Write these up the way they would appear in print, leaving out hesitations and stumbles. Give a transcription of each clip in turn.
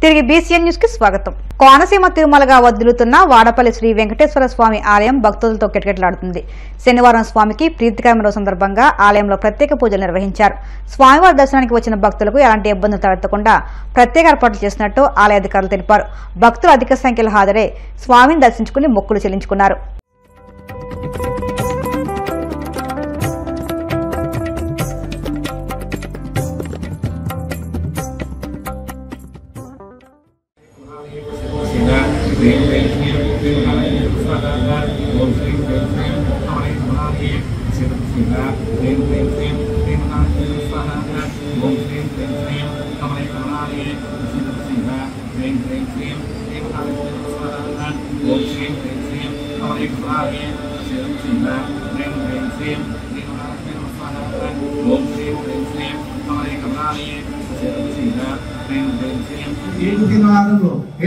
తిరిగి BCN news కి స్వాగతం. కోనసీమ తిరుమలగా వదిలుతున్న వాడపల్లి శ్రీ వెంకటేశ్వర స్వామి ఆలయం భక్తులతో కిటకిటలాడుతుంది. శనివారం స్వామికి ప్రీతికరమైన రోజు సందర్భంగా ఆలయంలో ప్రత్యేక పూజలు నిర్వహించారు. స్వామివారి దర్శనానికి వచ్చిన భక్తులకు ఎలాంటి ఇబ్బందులు తలెత్తకుండా ప్రత్యేక ఏర్పాట్లు చేసినట్టు ఆలయ అధికారులు తెలిపారు. భక్తులు అధిక సంఖ్యలో హాజరై స్వామిని దర్శించుకుని మొక్కులు చెల్లించుకున్నారు.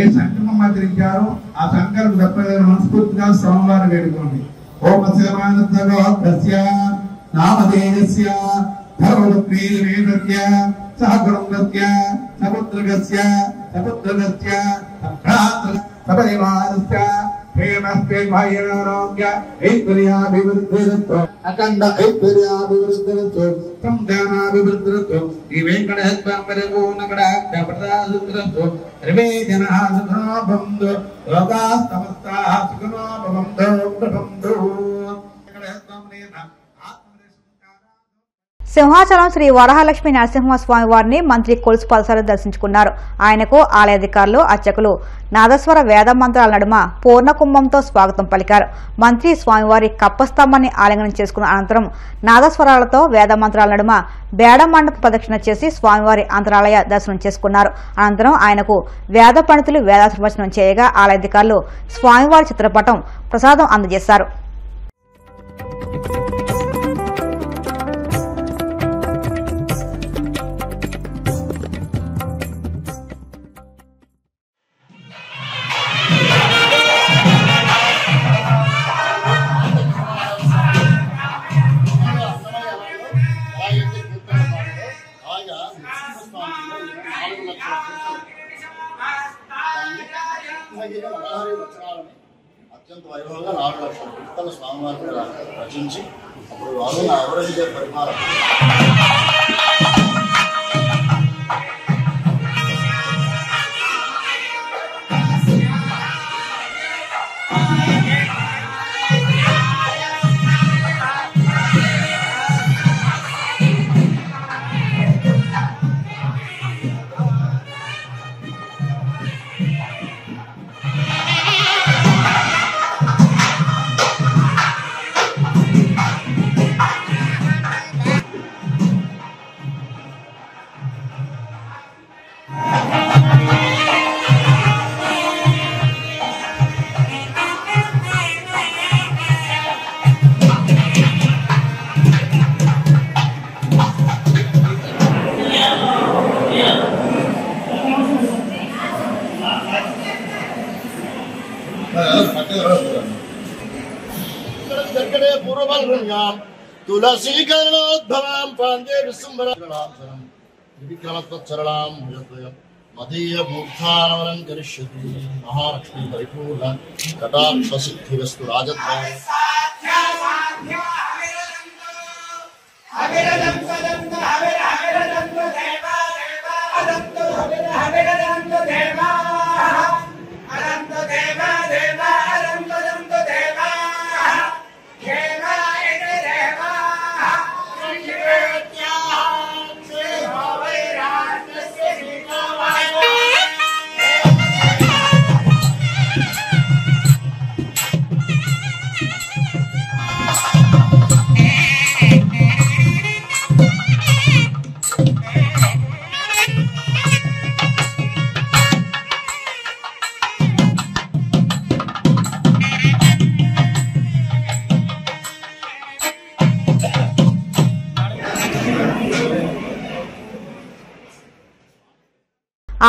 ఏ సంకల్పం ఆచరించారో ఆ సంకల్ప తప్పని మనస్ఫూర్తిగా స్వామివారిని వేడుకోండి. ఓం శివానందగోత్రస్య నామధేయస్య ధర్మవృత్తిరేణస్య సహగుణస్య సపుత్రస్య సపరివారస్య హేమస్య భాయనారోగ్య ఐశ్వర్యాభివృద్ధిరస్య అఖండ ఐశ్వర్యాభివృద్ధిరస్య సంధానాభివృద్ధిరస్య ఈ వెంకటేశ్వరో నగడ ప్రదాసురస్య రివే జనః సుఖనో భవంతు లోకాః సమస్తాః సుఖనో భవంతు భవంతు. సింహాచలం శ్రీ వరహాలక్ష్మి నరసింహస్వామి వారిని మంత్రి కొలుసు పలుసార్లు దర్శించుకున్నారు. ఆయనకు ఆలయ అధికారులు అర్చకులు నాదస్వర వేద మంత్రాల నడుమ పూర్ణకుంభంతో స్వాగతం పలికారు. మంత్రి స్వామివారి కప్పస్తంభాన్ని ఆలింగనం చేసుకున్న అనంతరం నాదస్వరాలతో వేద మంత్రాల నడుమ బేడ మండప ప్రదక్షిణ చేసి స్వామివారి అంతరాలయ దర్శనం చేసుకున్నారు. అనంతరం ఆయనకు వేద పండితులు వేదాశీర్వచనం చేయగా ఆలయ అధికారులు స్వామివారి చిత్రపటం ప్రసాదం అందజేశారు. అత్యంత వైభవంగా 4 లక్షల కీర్తన స్వామివారిని రచించి అప్పుడు వాళ్ళు ఔరంగజేబు పరిపాలన పూర్వబల్యాం తులసీకరణోద్భవాం పాండే విశ్వంబరాం విక్రమత్వరళాం మదీయ మూర్ధానవరం కరిష్యతి మహాలక్ష్మీ పరిపూర్ణ కటాక్షసిద్ధిరస్తు రాజద్వారం.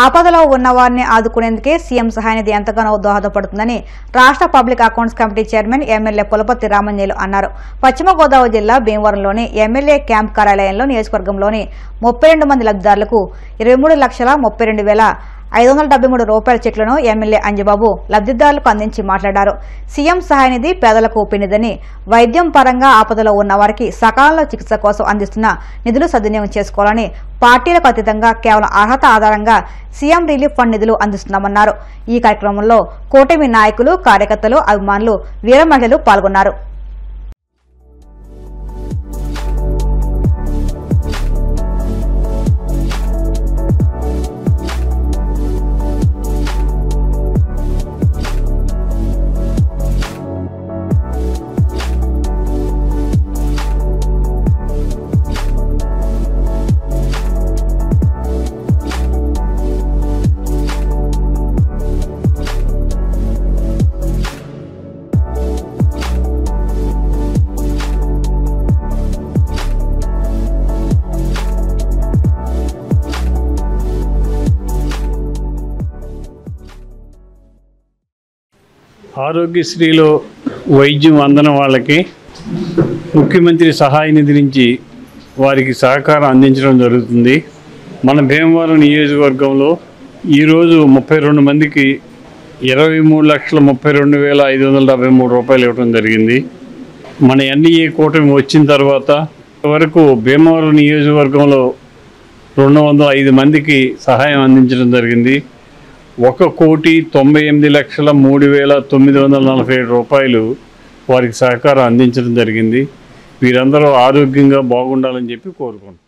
ఆపదలో ఉన్న వారిని ఆదుకునేందుకే సీఎం సహాయనిధి ఎంతగానో దోహదపడుతుందని రాష్ట్ర public accounts committee chairman MLA Pulaparthi Ramanjaneyulu అన్నారు. పశ్చిమ గోదావరి జిల్లా భీమవరంలోని ఎమ్మెల్యే క్యాంప్ కార్యాలయంలో నియోజకవర్గంలోని 32 మంది లబ్ధిదారులకు 23,32,000 573 రూపాయల చెక్లను ఎమ్మెల్యే అంజబాబు లబ్ధిదారులకు అందించి మాట్లాడారు. సీఎం సహాయ నిధి పేదలకు ఉపనిధిని వైద్యం పరంగా ఆపదలో ఉన్న వారికి సకాలంలో చికిత్స కోసం అందిస్తున్న నిధులు సద్వినియోగం చేసుకోవాలని, పార్టీలకు అతీతంగా కేవలం అర్హత ఆధారంగా సీఎం రిలీఫ్ ఫండ్ నిధులు అందిస్తున్నామన్నారు. ఈ కార్యక్రమంలో కూటమి నాయకులు, కార్యకర్తలు, అభిమానులు, వీర మహిళలు పాల్గొన్నారు. ఆరోగ్యశ్రీలో వైద్యం అందని వాళ్ళకి ముఖ్యమంత్రి సహాయ నిధి నుంచి వారికి సహకారం అందించడం జరుగుతుంది. మన భీమవరం నియోజకవర్గంలో ఈరోజు 32 మందికి 23,32,573 రూపాయలు ఇవ్వడం జరిగింది. మన ఎన్డీఏ కూటమి వచ్చిన తర్వాత వరకు భీమవరం నియోజకవర్గంలో 205 మందికి సహాయం అందించడం జరిగింది. 1,98,03,947 రూపాయలు వారికి సహకారం అందించడం జరిగింది. వీరందరూ ఆరోగ్యంగా బాగుండాలని చెప్పి కోరుకుంటున్నాం.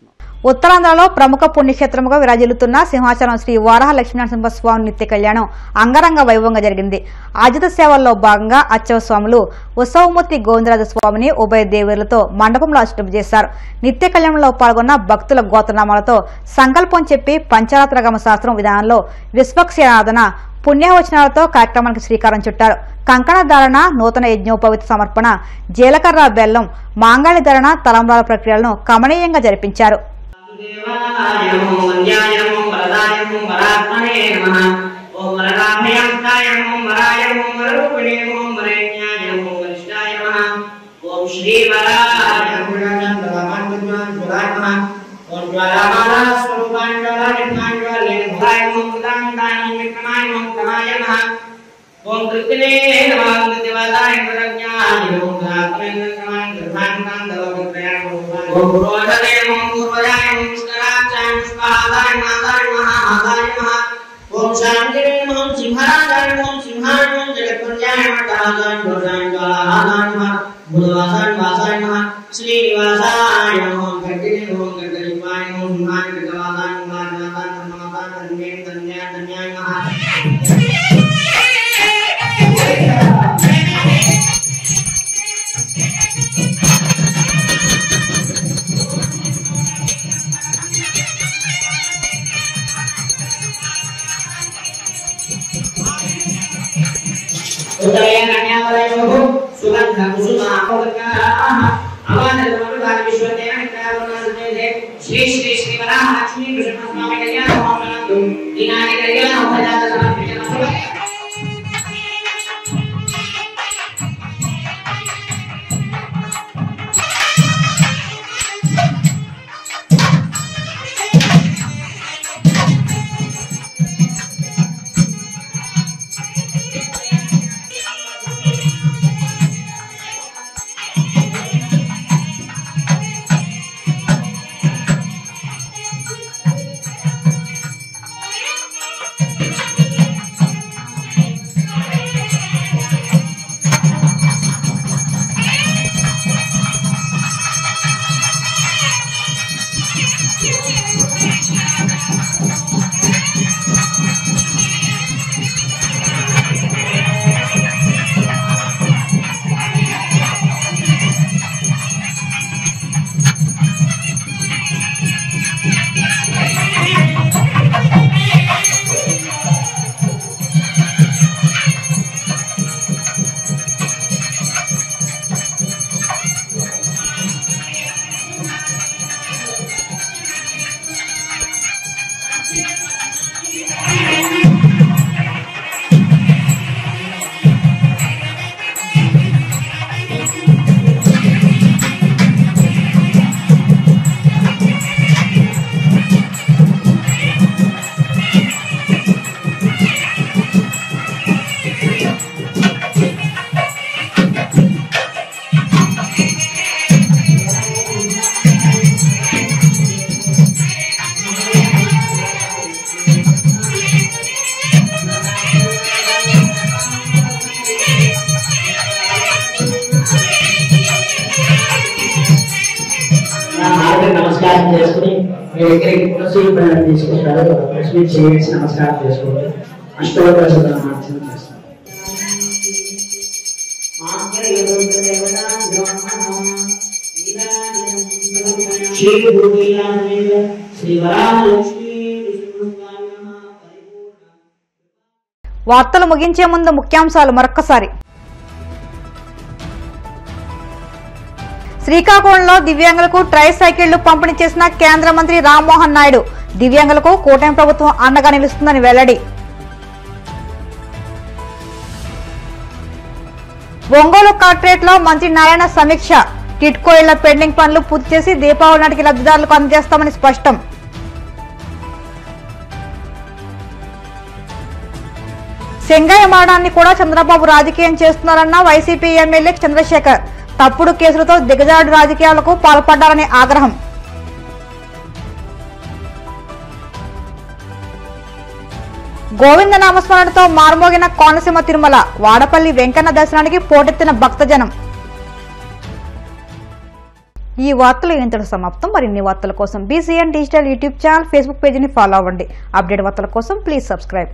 ఉత్తరాంధ్రలో ప్రముఖ పుణ్యక్షేత్రముగా విరాజిల్లుతున్న సింహాచలం శ్రీ వారాహ లక్ష్మీనరసింహస్వామి నిత్య కళ్యాణం అంగరంగ వైభవంగా జరిగింది. ఆజిత సేవల్లో భాగంగా అర్చక స్వాములు ఉత్సవమూర్తి గోవిందరాజస్వామిని ఉభయ దేవతలతో మండపంలో అర్చన చేశారు. నిత్య కళ్యాణంలో పాల్గొన్న భక్తుల గోత్రనామాలతో సంకల్పం చెప్పి పంచరాత్రగమ శాస్త్రం విధానంలో విశ్వక్సేనాదన పుణ్యవచనాలతో కార్యక్రమానికి శ్రీకారం చుట్టారు. కంకణ ధారణ, నూతన యజ్ఞోపవిత సమర్పణ, జీలకర్ర బెల్లం, మాంగళ్య ధారణ, తలంబ్రాల ప్రక్రియలను కమనీయంగా జరిపించారు. ओम कृष्णे नमः कृष्णवादाय प्रज्ञाय ओम आत्मेन्द्र नमः कृष्णांतां दवक्रयाय ओम पुरोधने ओम पूर्वजाय ओम विष्णुराक्षाय विष्णुहादाय नादाय महाहादाय नमः ओम शांतिरे नमः सिंहाराय ओम सिंहाय ओम जगत्पुंजाय मठादाय भोजाय ज्वालाहादाय नमः बुधवासाय वासाय नमः श्रीनिवासाय ओम गड्डिने ओम गड्डिपाय ओम हिमाय गड्डवादाय नमः नादाय नमः धन्ये धन्याय धन्याय नमः श्री श्री श्री वराह लक्ष्मी कृष्ण स्वामी कल्याण महोत्सव दिनानि कल्याण उपजात समर्पित నమస్కారం చేసుకుని మీ దగ్గరికి తులసి పళ్ళని తీసుకుంటారు. లక్ష్మీ చేసి నమస్కారం చేసుకోండి. అష్టోత్తర శతనామార్చన చేస్తారు. వార్తలు ముగించే ముందు ముఖ్యాంశాలు మరొక్కసారి. శ్రీకాకుళంలో దివ్యాంగులకు ట్రై సైకిళ్లు పంపిణీ చేసిన కేంద్ర మంత్రి రామ్మోహన్ నాయుడు. దివ్యాంగులకు కూటమి ప్రభుత్వం అండగా నిలుస్తుందని వెల్లడి. ఒంగోలు కలెక్టరేట్ లో మంత్రి నారాయణ సమీక్ష. టిట్కో ఇళ్ల పెండింగ్ పనులు పూర్తి చేసి దీపావళి నాటికి లబ్ధిదారులకు అందజేస్తామని స్పష్టం. సెంగయ్య మరణాన్ని కూడా చంద్రబాబు రాజకీయం చేస్తున్నారన్న వైసీపీ ఎమ్మెల్యే చంద్రశేఖర్. తప్పుడు కేసులతో దిగజాడు రాజకీయాలకు పాల్పడ్డారని ఆగ్రహం. గోవింద నామస్మరణతో మారుమోగిన కోనసీమ తిరుమల. వాడపల్లి వెంకన్న దర్శనానికి పోటెత్తిన భక్తజనం. ఈ వార్తలు ఇంతటి సమాప్తం. మరిన్ని వార్తల కోసం BCN digital YouTube channel, Facebook పేజీని ఫాలో అవ్వండి. అప్డేట్ వార్తల కోసం ప్లీజ్ సబ్స్క్రైబ్.